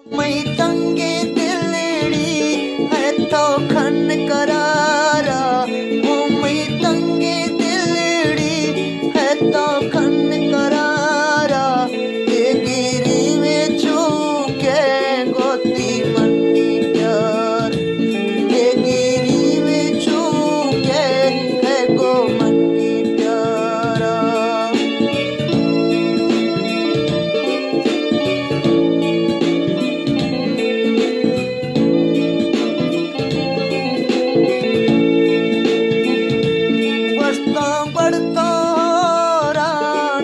मैं तंगे दिलड़ी है तो खन करारा, ओ मैं तंगे दिलड़ी है तो खन करारा, ये गिरी में चूके गोती मन्नी प्यार, ये गिरी में चूके है गो मन्नी प्यारा। बढ़ता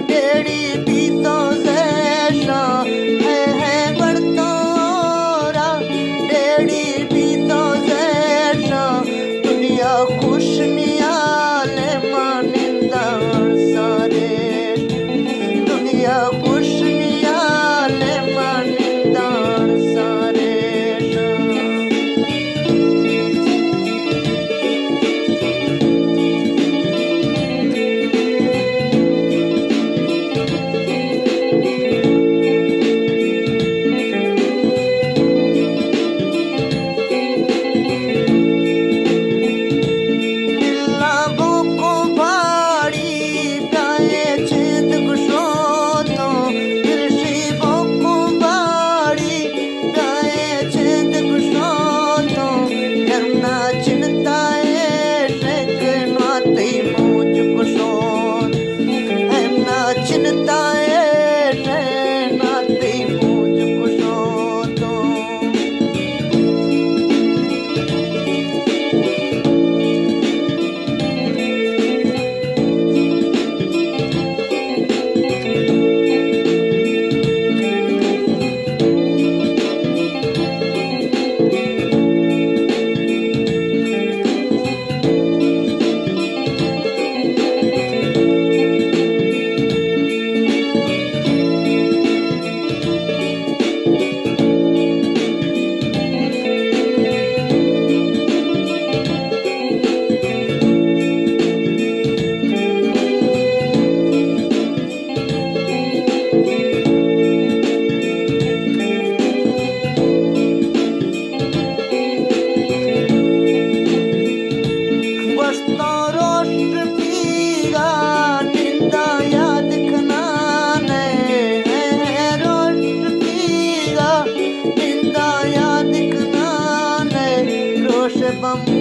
डेड़ी पीतो जैसा है बढ़ता डेड़ी पीतो जैसा, दुनिया खुश नियाले मानिंदा सारे, दुनिया खुश नियाले मानिंदा सारे। बम